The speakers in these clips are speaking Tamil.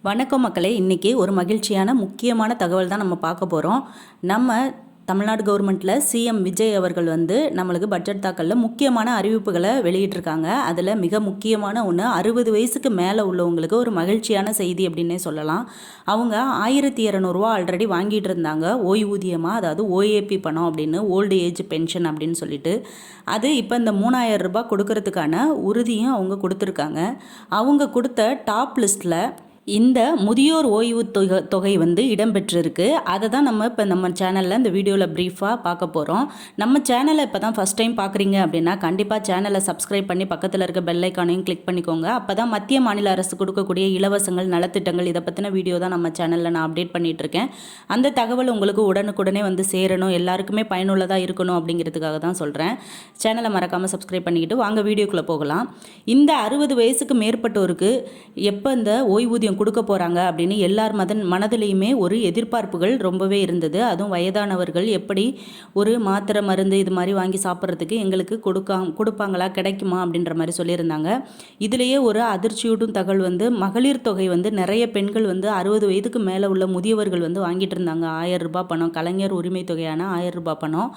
வணக்கம் மக்களே. இன்றைக்கி ஒரு மகிழ்ச்சியான முக்கியமான தகவல் தான் நம்ம பார்க்க போகிறோம். நம்ம தமிழ்நாடு கவர்மெண்ட்டில் சிஎம் விஜய் அவர்கள் நம்மளுக்கு பட்ஜெட் தாக்கலில் முக்கியமான அறிவிப்புகளை வெளியிட்டிருக்காங்க. அதில் மிக முக்கியமான ஒன்று, 60 வயசுக்கு மேலே உள்ளவங்களுக்கு ஒரு மகிழ்ச்சியான செய்தி அப்படின்னே சொல்லலாம். அவங்க 1200 ஆல்ரெடி வாங்கிட்டு இருந்தாங்க ஓய்வூதியமாக, அதாவது ஓஏபி பணம் அப்படின்னு, ஓல்டு ஏஜ் பென்ஷன் அப்படின்னு சொல்லிட்டு. அது இப்போ இந்த 3000 ரூபாய் கொடுக்கறதுக்கான உறுதியும் அவங்க கொடுத்துருக்காங்க. அவங்க கொடுத்த டாப் லிஸ்ட்டில் இந்த முதியோர் ஓய்வு தொகை இடம்பெற்றிருக்கு. அதை தான் நம்ம இப்போ நம்ம சேனலில் இந்த வீடியோவில் ப்ரீஃபாக பார்க்க போகிறோம். நம்ம சேனலை இப்போ தான் ஃபஸ்ட் டைம் பார்க்குறீங்க அப்படின்னா கண்டிப்பாக சேனலை சப்ஸ்கிரைப் பண்ணி பக்கத்தில் இருக்க பெல் ஐக்கானையும் கிளிக் பண்ணிக்கோங்க. அப்போ தான் மத்திய மாநில அரசு கொடுக்கக்கூடிய இலவசங்கள், நலத்திட்டங்கள், இதை பற்றின வீடியோ தான் நம்ம சேனலில் நான் அப்டேட் பண்ணிகிட்ருக்கேன். அந்த தகவல் உங்களுக்கு உடனுக்குடனே சேரணும், எல்லாருக்குமே பயனுள்ளதாக இருக்கணும் அப்படிங்கிறதுக்காக தான் சொல்கிறேன். சேனலை மறக்காமல் சப்ஸ்கிரைப் பண்ணிக்கிட்டு வாங்க வீடியோக்குள்ளே போகலாம். இந்த 60 வயசுக்கு மேற்பட்டோருக்கு எப்போ இந்த ஓய்வூதியம் கொடுக்க போகிறாங்க அப்படின்னு எல்லார் மனதிலையுமே ஒரு எதிர்பார்ப்புகள் ரொம்பவே இருந்தது. அதுவும் வயதானவர்கள் எப்படி ஒரு மாத்திரை மருந்து இது மாதிரி வாங்கி சாப்பிட்றதுக்கு எங்களுக்கு கொடுப்பாங்களா, கிடைக்குமா அப்படின்ற மாதிரி சொல்லியிருந்தாங்க. இதுலேயே ஒரு அதிர்ச்சியூட்டும் தகவல் மகளிர் தொகை நிறைய பெண்கள் 60 வயதுக்கு மேலே உள்ள முதியவர்கள் வாங்கிட்டு இருந்தாங்க 1000 ரூபாய் பணம், கலைஞர் உரிமை தொகையான 1000 ரூபாய் பணம்.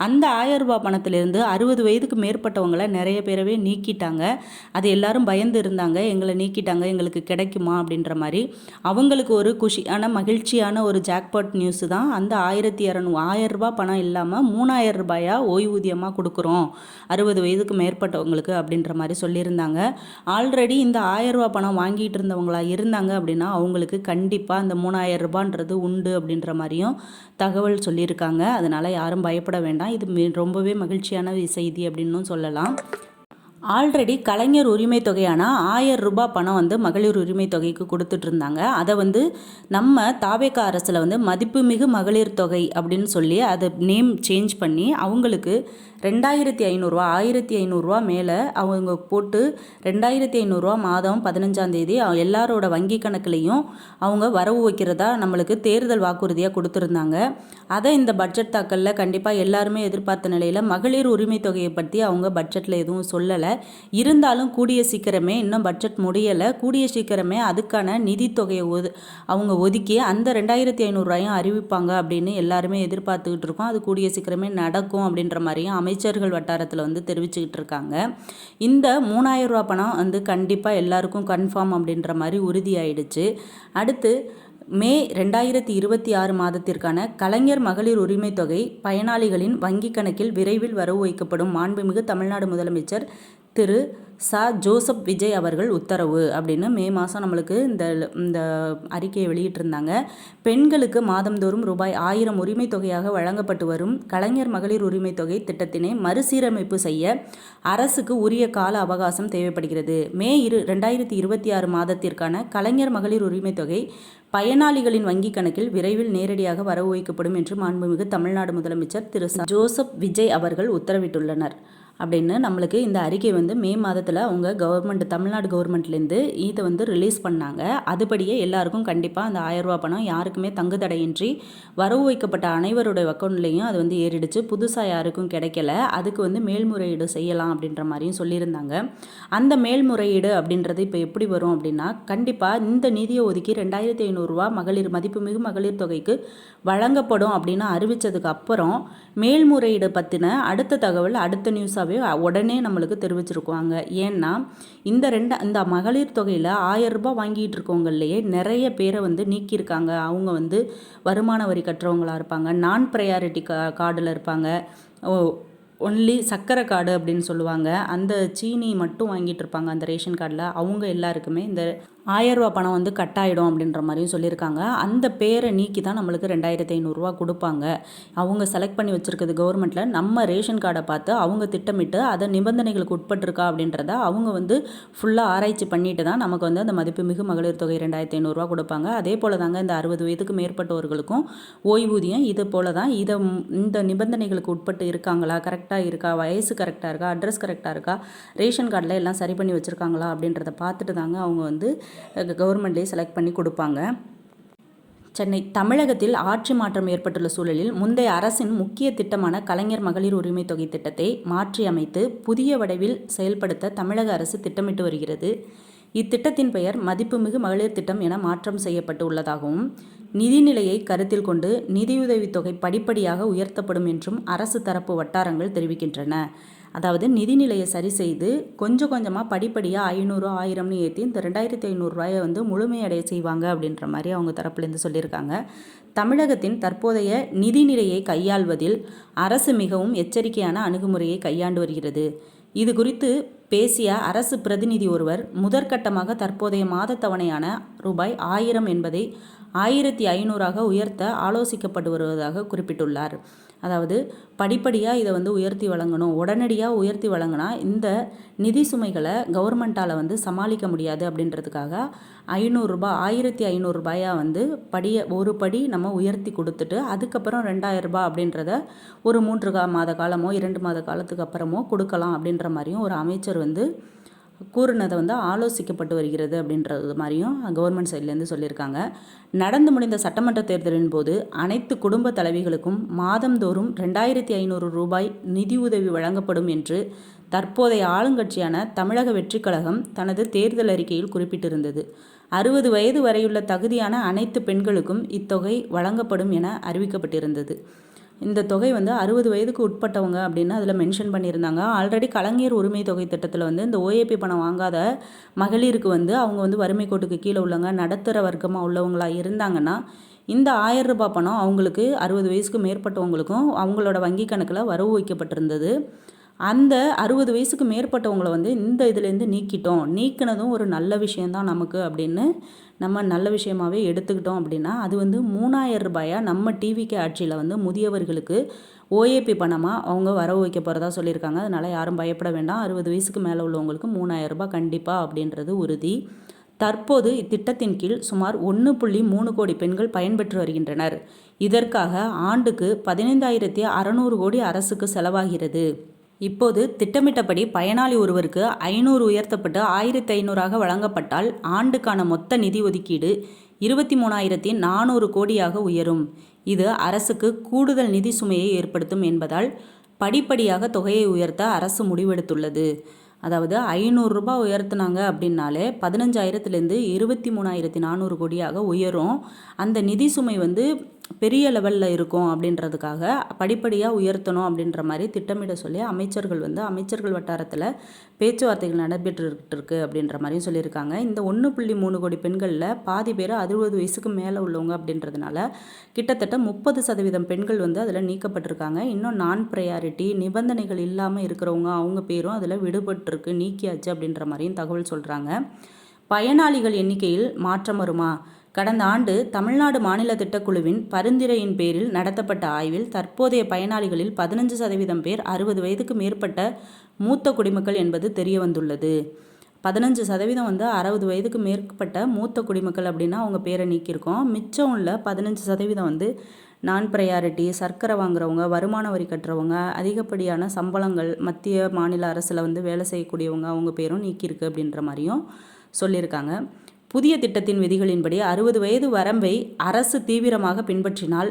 அந்த 1000 ரூபாய் பணத்திலிருந்து 60 வயதுக்கு மேற்பட்டவங்களை நிறைய பேரவே நீக்கிட்டாங்க. அது எல்லாரும் பயந்து இருந்தாங்க, எங்களை நீக்கிட்டாங்க, எங்களுக்கு கிடைக்குமா அப்படின்ற மாதிரி. அவங்களுக்கு ஒரு குஷியான மகிழ்ச்சியான ஒரு ஜாக்பாட் நியூஸ் தான் அந்த 1200 ரூபாய் பணம் இல்லாமல் 3000 ரூபாயா ஓய்வூதியமாக கொடுக்குறோம் 60 வயதுக்கு மேற்பட்டவங்களுக்கு அப்படின்ற மாதிரி சொல்லியிருந்தாங்க. ஆல்ரெடி இந்த 1000 ரூபாய் பணம் வாங்கிட்டு இருந்தவங்களா இருந்தாங்க அப்படின்னா அவங்களுக்கு கண்டிப்பாக அந்த 3000 ரூபான்றது உண்டு அப்படின்ற மாதிரியும் தகவல் சொல்லியிருக்காங்க. அதனால் யாரும் பயப்பட வேண்டாம், இது ரொம்பவே மகிழ்ச்சியான செய்தி அப்படின்னு சொல்லலாம். ஆல்ரெடி கலைஞர் உரிமை தொகையான 1000 ரூபாய் பணம் மகளிர் உரிமை தொகைக்கு கொடுத்துட்டு இருந்தாங்க. அதை நம்ம தாவேகா அரசில் மதிப்புமிகு மகளிர் தொகை அப்படின்னு சொல்லி அதை நேம் சேஞ்ச் பண்ணி அவங்களுக்கு 2500 ரூபா, 1500 ரூபா மேலே அவங்க போட்டு 2500 ரூபா மாதம் 15ஆம் தேதி எல்லாரோட வங்கி கணக்குலையும் அவங்க வரவு வைக்கிறதா நம்மளுக்கு தேர்தல் வாக்குறுதியாக கொடுத்துருந்தாங்க. அதை இந்த பட்ஜெட் தாக்கலில் கண்டிப்பாக எல்லாருமே எதிர்பார்த்த நிலையில் மகளிர் உரிமை தொகையை பற்றி அவங்க பட்ஜெட்டில் எதுவும் சொல்லலை. இருந்தாலும் கூடிய சீக்கிரமே, இன்னும் பட்ஜெட் முடியலை, கூடிய சீக்கிரமே அதுக்கான நிதித்தொகையை அவங்க ஒதுக்கி அந்த 2500 ரூபாயும் அறிவிப்பாங்க அப்படின்னு எல்லாருமே எதிர்பார்த்துக்கிட்டு இருக்கோம். அது கூடிய சீக்கிரமே நடக்கும் அப்படின்ற மாதிரியும் அமைச்சர்கள் வட்டாரத்தில் தெரிவிச்சுக்கிட்டு இருக்காங்க. இந்த 3000 ரூபா பணம் கண்டிப்பாக எல்லாருக்கும் கன்ஃபார்ம் அப்படின்ற மாதிரி உறுதியாயிடுச்சு. அடுத்து மே 2026 மாதத்திற்கான கலைஞர் மகளிர் உரிமை தொகை பயனாளிகளின் வங்கி கணக்கில் விரைவில் வரவு வைக்கப்படும் மாண்புமிகு தமிழ்நாடு முதலமைச்சர் திரு ஜோசப் விஜய் அவர்கள் உத்தரவு அப்படின்னு மே மாதம் நம்மளுக்கு இந்த அறிக்கையை வெளியிட்டிருந்தாங்க. பெண்களுக்கு மாதந்தோறும் ரூபாய் 1000 உரிமை தொகையாக வழங்கப்பட்டு வரும் கலைஞர் மகளிர் உரிமை தொகை திட்டத்தினை மறுசீரமைப்பு செய்ய அரசுக்கு உரிய கால அவகாசம் தேவைப்படுகிறது. மே 2026 மாதத்திற்கான கலைஞர் மகளிர் உரிமை தொகை பயனாளிகளின் வங்கி கணக்கில் விரைவில் நேரடியாக வரவு வைக்கப்படும் என்று மாண்புமிகு தமிழ்நாடு முதலமைச்சர் திரு ஜோசப் விஜய் அவர்கள் உத்தரவிட்டுள்ளனர் அப்படின்னு நம்மளுக்கு இந்த அறிக்கை மே மாதத்தில் அவங்க தமிழ்நாடு கவர்மெண்ட்லேருந்து இதை ரிலீஸ் பண்ணாங்க. அதுபடியே எல்லாருக்கும் கண்டிப்பாக அந்த 1000 ரூபா பணம் யாருக்குமே தங்கு தடையின்றி வரவு வைக்கப்பட்ட அனைவருடைய அக்கௌண்ட்லேயும் அது ஏறிடுச்சு. புதுசாக யாருக்கும் கிடைக்கல. அதுக்கு மேல்முறையீடு செய்யலாம் அப்படின்ற மாதிரியும் சொல்லியிருந்தாங்க. அந்த மேல்முறையீடு அப்படின்றது இப்போ எப்படி வரும் அப்படின்னா, கண்டிப்பாக இந்த நிதியை ஒதுக்கி 2500 ரூபா மகளிர் மதிப்புமிகு மகளிர் தொகைக்கு வழங்கப்படும் அப்படின்னு அறிவித்ததுக்கு அப்புறம் மேல்முறையீடு பற்றின அடுத்த தகவல் அடுத்த நியூஸாக உடனே நம்மளுக்கு தெரிவிச்சிருக்குவாங்க. ஏன்னா இந்த மகளிர் தொகையில் 1000 ரூபாய் வாங்கிட்டு இருக்கவங்களையே நிறைய பேரை நீக்கியிருக்காங்க. அவங்க வருமான வரி கட்டுறவங்களாக இருப்பாங்க, நான் ப்ரையாரிட்டி கார்டில் இருப்பாங்க, ஒன்லி சக்கரை கார்டு அப்படின்னு சொல்லுவாங்க, அந்த சீனி மட்டும் வாங்கிட்டு இருப்பாங்க அந்த ரேஷன் கார்டில். அவங்க எல்லாருக்குமே இந்த 1000 ரூபா பணம் கட்டாயிடும் அப்படின்ற மாதிரியும் சொல்லியிருக்காங்க. அந்த பேரை நீக்கி தான் நம்மளுக்கு 2500 ரூபா கொடுப்பாங்க. அவங்க செலக்ட் பண்ணி வச்சுருக்குது கவர்மெண்ட்டில் நம்ம ரேஷன் கார்டை பார்த்து அவங்க திட்டமிட்டு அதை நிபந்தனைகளுக்கு உட்பட்டிருக்கா அப்படின்றத அவங்க ஃபுல்லாக ஆராய்ச்சி பண்ணிட்டு தான் நமக்கு அந்த மதிப்புமிகு மகளிர் தொகை 2500 ரூபா கொடுப்பாங்க. அதே போல் தாங்க இந்த 60 வயதுக்கு மேற்பட்டவர்களுக்கும் ஓய்வூதியம் இது போல் தான். இந்த நிபந்தனைகளுக்கு உட்பட்டு இருக்காங்களா, கரெக்டாக இருக்கா, வயசு கரெக்டாக இருக்கா, அட்ரஸ் கரெக்டாக இருக்கா, ரேஷன் கார்டில் எல்லாம் சரி பண்ணி வச்சுருக்காங்களா அப்படின்றத பார்த்துட்டு தாங்க அவங்க கவர்மெண்ட்லேயே செலக்ட் பண்ணி கொடுப்பாங்க. தமிழகத்தில் ஆட்சி மாற்றம் ஏற்பட்டுள்ள சூழலில் முந்தைய அரசின் முக்கிய திட்டமான கலைஞர் மகளிர் உரிமை தொகை திட்டத்தை மாற்றி அமைத்து புதிய வடிவில் செயல்படுத்த தமிழக அரசு திட்டமிட்டு வருகிறது. இத்திட்டத்தின் பெயர் மதிப்புமிகு மகளிர் திட்டம் என மாற்றம் செய்யப்பட்டு உள்ளதாகவும் நிதிநிலையை கருத்தில் கொண்டு நிதியுதவித் தொகை படிப்படியாக உயர்த்தப்படும் என்றும் அரசு தரப்பு வட்டாரங்கள் தெரிவிக்கின்றன. அதாவது நிதிநிலையை சரி செய்து கொஞ்சம் கொஞ்சமாக படிப்படியாக 500 1000னு ஏற்றி இந்த 2500 ரூபாயை வந்து முழுமையடைய செய்வாங்க அப்படின்ற மாதிரி அவங்க தரப்புலேருந்து சொல்லியிருக்காங்க. தமிழகத்தின் தற்போதைய நிதிநிலையை கையாள்வதில் அரசு மிகவும் எச்சரிக்கையான அணுகுமுறையை கையாண்டு வருகிறது. இது குறித்து பேசிய அரசு பிரதிநிதி ஒருவர் முதற்கட்டமாக தற்போதைய மாத தவணையான ரூபாய் 1000 என்பதை 1500ஆக உயர்த்த ஆலோசிக்கப்பட்டு வருவதாக குறிப்பிட்டுள்ளார். அதாவது படிப்படியாக இதை வந்து உயர்த்தி வழங்கணும், உடனடியாக உயர்த்தி வழங்கினா இந்த நிதி சுமைகளை கவர்மெண்ட்டால் வந்து சமாளிக்க முடியாது அப்படின்றதுக்காக 500 ரூபாய் 1500 ரூபாயா வந்து ஒரு படி நம்ம உயர்த்தி கொடுத்துட்டு அதுக்கப்புறம் 2000 ரூபாய் அப்படின்றத ஒரு 3 மாத காலமோ 2 மாத காலத்துக்கு அப்புறமோ கொடுக்கலாம் அப்படின்ற மாதிரியும் ஒரு அமைச்சர் வந்து கூறினதை வந்து ஆலோசிக்கப்பட்டு வருகிறது அப்படின்றது மாதிரியும் கவர்மெண்ட் சைட்லேருந்து சொல்லியிருக்காங்க. நடந்து முடிந்த சட்டமன்ற தேர்தலின் போது அனைத்து குடும்ப தலைவிகளுக்கும் மாதந்தோறும் 2500 ரூபாய் நிதியுதவி வழங்கப்படும் என்று தற்போதைய ஆளுங்கட்சியான தமிழக வெற்றிக் கழகம் தனது தேர்தல் அறிக்கையில் குறிப்பிட்டிருந்தது. 60 வயது வரையுள்ள தகுதியான அனைத்து பெண்களுக்கும் இத்தொகை வழங்கப்படும் என அறிவிக்கப்பட்டிருந்தது. இந்த தொகை வந்து 60 வயதுக்கு உட்பட்டவங்க அப்படின்னு அதில் மென்ஷன் பண்ணியிருந்தாங்க. ஆல்ரெடி கலைஞர் உரிமை தொகை திட்டத்தில் வந்து இந்த ஓஏபி பணம் வாங்காத மகளிருக்கு வந்து அவங்க வந்து வறுமை கோட்டுக்கு கீழே உள்ளவங்க நடுத்தர வர்க்கமாக உள்ளவங்களாக இருந்தாங்கன்னா இந்த 1000 ரூபாய் பணம் அவங்களுக்கு 60 வயசுக்கு மேற்பட்டவங்களுக்கும் அவங்களோட வங்கி கணக்கில் வரவு வைக்கப்பட்டிருந்தது. அந்த 60 வயசுக்கு மேற்பட்டவங்களை வந்து இந்த இதுலேருந்து நீக்கினதும் ஒரு நல்ல விஷயந்தான் நமக்கு அப்படின்னு நம்ம நல்ல விஷயமாகவே எடுத்துக்கிட்டோம் அப்படின்னா அது வந்து 3000 ரூபாயா நம்ம டிவிக்கு ஆட்சியில் வந்து முதியவர்களுக்கு ஓஏபி பணமாக அவங்க வரவு வைக்க போகிறதா சொல்லியிருக்காங்க. அதனால் யாரும் பயப்பட வேண்டாம். 60 வயசுக்கு மேலே உள்ளவங்களுக்கு 3000 ரூபாய் கண்டிப்பாக அப்படின்றது உறுதி. தற்போது இத்திட்டத்தின் கீழ் சுமார் 1.3 கோடி பெண்கள் பயன்பெற்று வருகின்றனர். இதற்காக ஆண்டுக்கு 15,600 கோடி அரசுக்கு செலவாகிறது. இப்போது திட்டமிட்டபடி பயனாளி ஒருவருக்கு 500 உயர்த்தப்பட்டு 1500ஆக வழங்கப்பட்டால் ஆண்டுக்கான மொத்த நிதி ஒதுக்கீடு 23,400 கோடியாக உயரும். இது அரசுக்கு கூடுதல் நிதி சுமையை ஏற்படுத்தும் என்பதால் படிப்படியாக தொகையை உயர்த்த அரசு முடிவெடுத்துள்ளது. அதாவது 500 ரூபாய் உயர்த்தினாங்க அப்படின்னாலே 15,000லேருந்து 23,400 கோடியாக உயரும். அந்த நிதி சுமை வந்து பெரிய லெவலில் இருக்கும் அப்படின்றதுக்காக படிப்படியாக உயர்த்தணும் அப்படின்ற மாதிரி திட்டமிட சொல்லி அமைச்சர்கள் வட்டாரத்தில் பேச்சுவார்த்தைகள் நடைபெற்றுருக்கு அப்படின்ற மாதிரியும் சொல்லியிருக்காங்க. இந்த 1.3 கோடி பெண்களில் பாதி பேர் 60 வயசுக்கு மேலே உள்ளவங்க அப்படின்றதுனால கிட்டத்தட்ட 30% பெண்கள் வந்து அதில் நீக்கப்பட்டிருக்காங்க. இன்னும் நான் ப்ரையாரிட்டி நிபந்தனைகள் இல்லாமல் இருக்கிறவங்க அவங்க பேரும் அதில் விடுபட்டிருக்கு, நீக்கியாச்சு அப்படின்ற மாதிரியும் தகவல் சொல்கிறாங்க. பயனாளிகள் எண்ணிக்கையில் மாற்றம் வருமா? கடந்த ஆண்டு தமிழ்நாடு மாநில திட்டக்குழுவின் பரிந்துரையின் பேரில் நடத்தப்பட்ட ஆய்வில் தற்போதைய பயனாளிகளில் 15% பேர் 60 வயதுக்கு மேற்பட்ட மூத்த குடிமக்கள் என்பது தெரிய வந்துள்ளது. 15% வந்து 60 வயதுக்கு மேற்பட்ட மூத்த குடிமக்கள் அப்படின்னா அவங்க பேரை நீக்கியிருக்கோம். மிச்சம் உள்ள 15% வந்து நான் ப்ரையாரிட்டி, சர்க்கரை வாங்குறவங்க, வருமான வரி கட்டுறவங்க, அதிகப்படியான சம்பளங்கள் மத்திய மாநில அரசில் வந்து வேலை செய்யக்கூடியவங்க அவங்க பேரும் நீக்கியிருக்கு அப்படின்ற மாதிரியும் சொல்லியிருக்காங்க. புதிய திட்டத்தின் விதிகளின்படி 60 வயது வரம்பை அரசு தீவிரமாக பின்பற்றினால்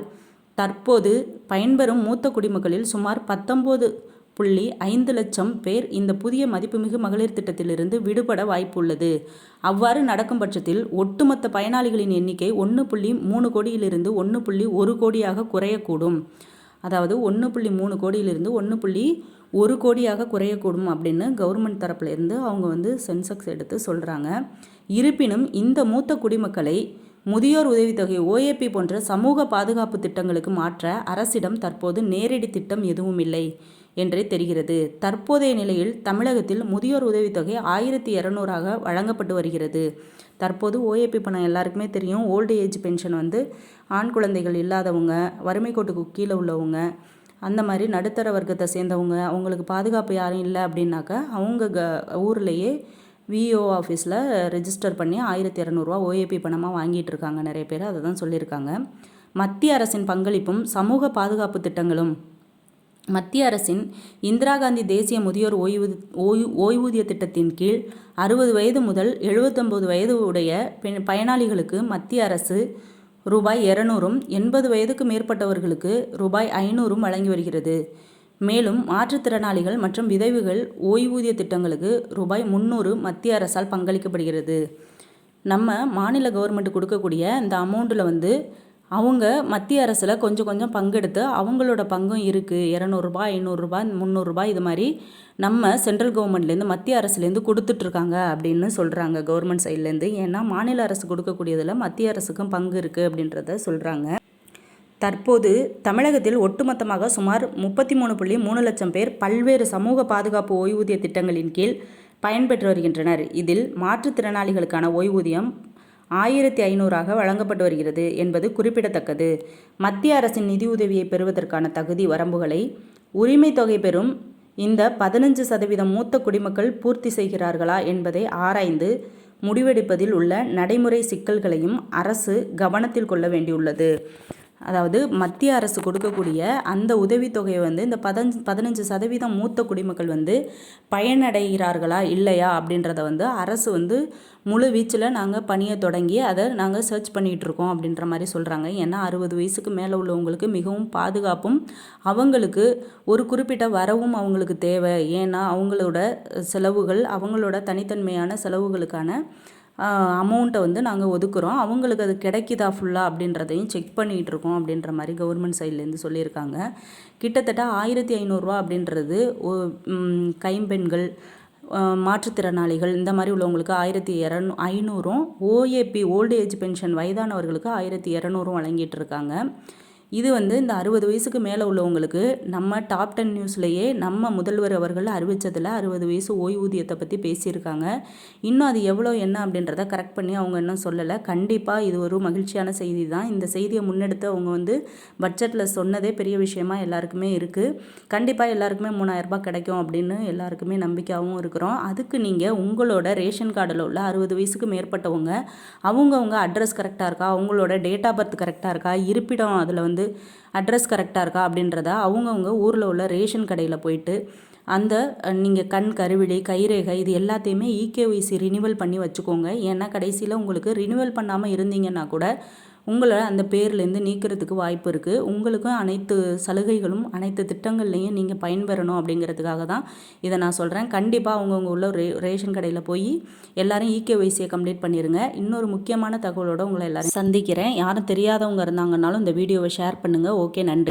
தற்போது பயன்பெறும் மூத்த குடிமக்களில் சுமார் 19.5 லட்சம் பேர் இந்த புதிய மதிப்புமிகு மகளிர் திட்டத்திலிருந்து விடுபட வாய்ப்புள்ளது. அவ்வாறு நடக்கும் பட்சத்தில் ஒட்டுமொத்த பயனாளிகளின் எண்ணிக்கை 1.3 கோடியிலிருந்து 1.1 கோடியாக குறையக்கூடும். அதாவது 1.3 கோடியிலிருந்து 1.1 கோடியாக குறையக்கூடும் அப்படின்னு கவர்மெண்ட் தரப்புலேருந்து அவங்க வந்து சென்செக்ஸ் எடுத்து சொல்கிறாங்க. இருப்பினும் இந்த மூத்த குடிமக்களை முதியோர் உதவித்தொகை ஓஏபி போன்ற சமூக பாதுகாப்பு திட்டங்களுக்கு மாற்ற அரசிடம் தற்போது நேரடி திட்டம் எதுவும் இல்லை என்றே தெரிகிறது. தற்போதைய நிலையில் தமிழகத்தில் முதியோர் உதவித்தொகை 1200ஆக வழங்கப்பட்டு வருகிறது. தற்போது ஓஏபி பணம் எல்லாருக்குமே தெரியும். ஓல்டு ஏஜ் பென்ஷன் வந்து ஆண் குழந்தைகள் இல்லாதவங்க, வறுமை கோட்டுக்கு கீழே உள்ளவங்க, அந்த மாதிரி நடுத்தர வர்க்கத்தை சேர்ந்தவங்க, அவங்களுக்கு பாதுகாப்பு யாரும் இல்லை அப்படின்னாக்கா அவங்க ஊர்லேயே விஓ ஆஃபீஸில் ரெஜிஸ்டர் பண்ணி 1200 ஓஏபி பணமாக வாங்கிட்டு இருக்காங்க நிறைய பேர். அதை தான் சொல்லியிருக்காங்க. மத்திய அரசின் பங்களிப்பும் சமூக பாதுகாப்பு திட்டங்களும். மத்திய அரசின் இந்திரா காந்தி தேசிய முதியோர் ஓய்வூதிய திட்டத்தின் கீழ் 60 வயது முதல் 79 வயது உடைய பயனாளிகளுக்கு மத்திய அரசு ரூபாய் 200ம் 80 வயதுக்கு மேற்பட்டவர்களுக்கு ரூபாய் 500ம் வழங்கி வருகிறது. மேலும் மாற்றுத்திறனாளிகள் மற்றும் விதவைகள் ஓய்வூதிய திட்டங்களுக்கு ரூபாய் 300 மத்திய அரசால் பங்களிக்கப்படுகிறது. நம்ம மாநில கவர்மெண்ட் கொடுக்கக்கூடிய இந்த அமௌண்ட்டில் வந்து அவங்க மத்திய அரசில் கொஞ்சம் கொஞ்சம் பங்கெடுத்து அவங்களோட பங்கும் இருக்குது. 200 ரூபாய், 500 ரூபாய், 300 ரூபாய் இது மாதிரி நம்ம சென்ட்ரல் கவர்மெண்ட்லேருந்து மத்திய அரசுலேருந்து கொடுத்துட்ருக்காங்க அப்படின்னு சொல்கிறாங்க கவர்மெண்ட் சைட்லேருந்து. ஏன்னா மாநில அரசு கொடுக்கக்கூடியதில் மத்திய அரசுக்கும் பங்கு இருக்குது அப்படின்றத சொல்கிறாங்க. தற்போது தமிழகத்தில் ஒட்டுமொத்தமாக சுமார் 33.3 லட்சம் பேர் பல்வேறு சமூக பாதுகாப்பு ஓய்வூதிய திட்டங்களின் கீழ் பயன்பெற்று வருகின்றனர். இதில் மாற்றுத்திறனாளிகளுக்கான ஓய்வூதியம் 1500 வழங்கப்பட்டு வருகிறது என்பது குறிப்பிடத்தக்கது. மத்திய அரசின் நிதியுதவியை பெறுவதற்கான தகுதி வரம்புகளை உரிமை தொகை பெறும் இந்த 15% மூத்த குடிமக்கள் பூர்த்தி செய்கிறார்களா என்பதை ஆராய்ந்து முடிவெடுப்பதில் உள்ள நடைமுறை சிக்கல்களையும் அரசு கவனத்தில் கொள்ள வேண்டியுள்ளது. அதாவது மத்திய அரசு கொடுக்கக்கூடிய அந்த உதவித்தொகையை வந்து இந்த 15% மூத்த குடிமக்கள் வந்து பயனடைகிறார்களா இல்லையா அப்படின்றத வந்து அரசு வந்து முழு வீச்சில் நாங்கள் பணியை தொடங்கி அதை நாங்கள் சர்ச் பண்ணிகிட்ருக்கோம் அப்படின்ற மாதிரி சொல்கிறாங்க. ஏன்னா 60 வயசுக்கு மேலே உள்ளவங்களுக்கு மிகவும் பாதுகாப்பும் அவங்களுக்கு ஒரு குறிப்பிட்ட வரவும் அவங்களுக்கு தேவை. ஏன்னா அவங்களோட செலவுகள் அவங்களோட தனித்தன்மையான செலவுகளுக்கான அமௌண்ட்டை வந்து நாங்கள் ஒதுக்குறோம். அவங்களுக்கு அது கிடைக்குதா ஃபுல்லாக அப்படின்றதையும் செக் பண்ணிகிட்ருக்கோம் அப்படின்ற மாதிரி கவர்மெண்ட் சைட்லேருந்து சொல்லியிருக்காங்க. கிட்டத்தட்ட 1500 அப்படின்றது கைம்பெண்கள், மாற்றுத்திறனாளிகள் இந்த மாதிரி உள்ளவங்களுக்கு 1500, ஓஏபி ஓல்டு ஏஜ் பென்ஷன் வயதானவர்களுக்கு 1200 வழங்கிட்டு இருக்காங்க. இது வந்து இந்த 60 வயசுக்கு மேலே உள்ளவங்களுக்கு நம்ம டாப் 10 நியூஸ்லேயே நம்ம முதல்வர் அவர்கள் அறிவித்ததில் 60 வயசு ஓய்வூதியத்தை பற்றி பேசியிருக்காங்க. இன்னும் அது எவ்வளோ என்ன அப்படின்றத கரெக்ட் பண்ணி அவங்க இன்னும் சொல்லலை. கண்டிப்பாக இது ஒரு மகிழ்ச்சியான செய்தி தான். இந்த செய்தியை முன்னெடுத்து அவங்க வந்து பட்ஜெட்டில் சொன்னதே பெரிய விஷயமா எல்லாருக்குமே இருக்குது. கண்டிப்பாக எல்லாருக்குமே 3000 ரூபாய் கிடைக்கும் அப்படின்னு எல்லாருக்குமே நம்பிக்கையாகவும் இருக்கிறோம். அதுக்கு நீங்கள் உங்களோட ரேஷன் கார்டில் உள்ள 60 வயசுக்கு மேற்பட்டவங்க அவங்கவுங்க அட்ரஸ் கரெக்டாக இருக்கா, அவங்களோட டேட் ஆஃப் பர்த் கரெக்டாக இருக்கா, இருப்பிடம் அதில் வந்து அட்ரஸ் கரெக்டாக இருக்கா அப்படின்றத அவங்கவுங்க ஊரில் உள்ள ரேஷன் கடையில் போயிட்டு அந்த நீங்கள் கண், கருவிழி, கைரேகை இது எல்லாத்தையுமே இகேஒய்சி ரினிவல் பண்ணி வச்சுக்கோங்க. ஏன்னா கடைசியில் உங்களுக்கு ரினிவல் பண்ணாமல் இருந்தீங்கன்னா கூட உங்களை அந்த பேர்லேருந்து நீக்கிறதுக்கு வாய்ப்பு இருக்குது. உங்களுக்கும் அனைத்து சலுகைகளும் அனைத்து திட்டங்கள்லையும் நீங்கள் பயன்பெறணும் அப்படிங்கிறதுக்காக தான் இதை நான் சொல்கிறேன். கண்டிப்பாக அவங்கவுங்க உள்ள ரேஷன் கடையில் போய் எல்லாரும் இகேஒய்சியை கம்ப்ளீட் பண்ணிடுங்க. இன்னொரு முக்கியமான தகவலோடு உங்களை எல்லாரும் சந்திக்கிறேன். யாரும் தெரியாதவங்க இருந்தாங்கன்னாலும் இந்த வீடியோவை ஷேர் பண்ணுங்கள். ஓகே, நன்றி.